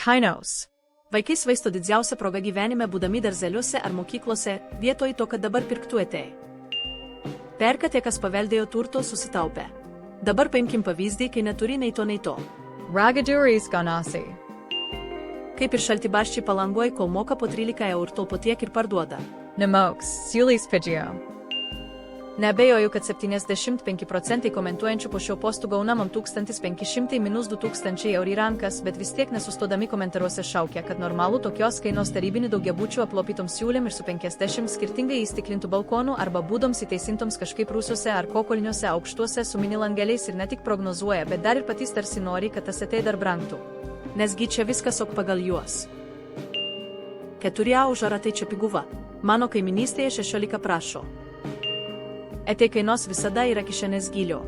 kainos. Vaikai svaisto didžiausią progą gyvenime būdami darželiuose ar mokyklose, vietoj to, kad dabar pirktumėte. Perka tie, kas paveldėjo turto susitaupę. Dabar paimkim pavyzdį, kai neturi nei to nei to. Ragaduris ganasi. Kaip ir šaltibarščiai Palangoj, kol moka po 13 eurų, tol po tiek ir parduoda. Nemoks, siūlys pidžio. Neabejoju, kad 75% komentuojančių po šio postų gaunamam 1500 minus 2000 eurų į rankas, bet vis tiek nesustodami komentaruose šaukia, kad normalu tokios kainos tarybinių daugiabučių aplopytom siūlėm ir su 50 skirtingai įstiklintų balkonų arba būdoms įteisintoms kažkaip rūsiuose ar kokoliniuose aukštuose su mini langeliais ir ne tik prognozuoja, bet dar ir patys tarsi nori, kad tas atei dar brangtų. Nesgi čia viskas ok pagal juos. 4 aužara tai čia piguva. Mano kaiminystėje 16 prašo. Etei kainos visada yra kišenės gilio.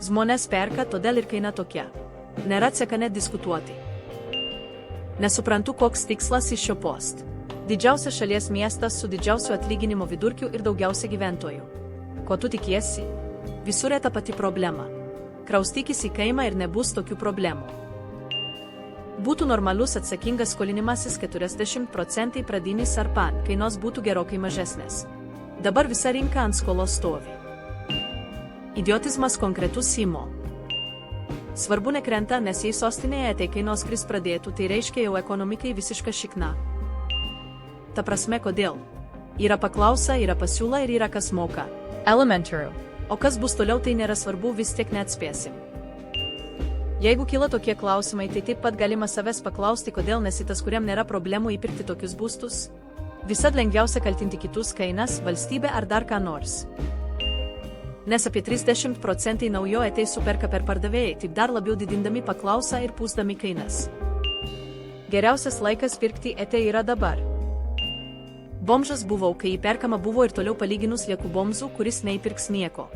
Žmonės perka, todėl ir kaina tokia. Nėra ceka net diskutuoti. Nesuprantu, koks tikslas iš šio post. Didžiausias šalies miestas su didžiausiu atlyginimo vidurkiu ir daugiausia gyventojų. Ko tu tikiesi? Visur ta pati problema. Kraustykis į kaimą ir nebus tokių problemų. Būtų normalus atsakingas skolinimasis 40% pradinis ar pan, kainos būtų gerokai mažesnės. Dabar visa rinka ant skolos stovi. Idiotizmas konkretus Simo. Svarbu nekrenta, nes jei sostinėje tai kainos kris pradėtų, tai reiškia jau ekonomikai visiška šikna. Ta prasme kodėl? Yra paklausa, yra pasiūla ir yra kas moka. Elementary. O kas bus toliau, tai nėra svarbu, vis tiek neatspėsim. Jeigu kyla tokie klausimai, tai taip pat galima savęs paklausti, kodėl nesi tas, kuriam nėra problemų įpirkti tokius būstus. Visad lengviausia kaltinti kitus kainas, valstybę ar dar ką nors. Nes apie 30% naujo atei superka per pardavėjai, taip dar labiau didindami paklausą ir pūsdami kainas. Geriausias laikas pirkti atei yra dabar. Bomžas buvau, kai įperkama buvo ir toliau palyginus lieku bomžų, kuris neįpirks nieko.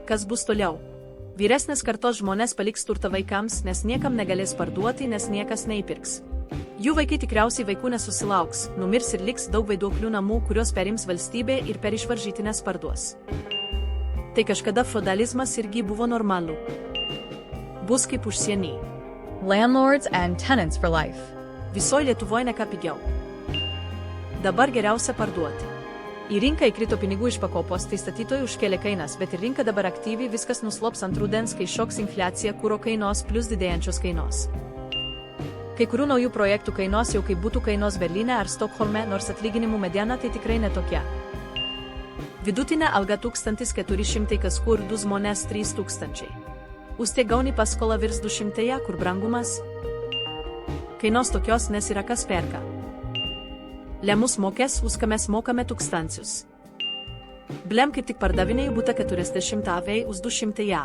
Kas bus toliau? Vyresnės kartos žmonės paliks turtą vaikams, nes niekam negalės parduoti, nes niekas neįpirks. Jų vaikai tikriausiai vaikų nesusilauks, numirs ir liks daug vaiduoklių namų, kurios perims valstybė ir per išvaržytinės parduos. Tai kažkada feudalizmas irgi buvo normalu. Bus kaip užsienį. Landlords and tenants for life. Visoje Lietuvoje ne ką pigiau. Dabar geriausia parduoti. Į rinką įkrito pinigų iš pakopos, tai statytojai užkėlė kainas, bet ir rinka dabar aktyviai viskas nuslops ant rudens, kai šoks infliacija, kuro kainos plus didėjančios kainos. Kai kurių naujų projektų kainos jau kaip būtų kainos Berlyne ar Stokholme, nors atlyginimų mediana tai tikrai netokia. Vidutinė alga 1400, kažkur 2 žmonės 3000. Už tiek gauni paskolą virs 200, kur brangumas. Kainos tokios, nes yra kas perka. Lemus mokės, už ką mes mokame 1000. Blem kaip tik pardavinėjau butą 40 avei už 200 ją.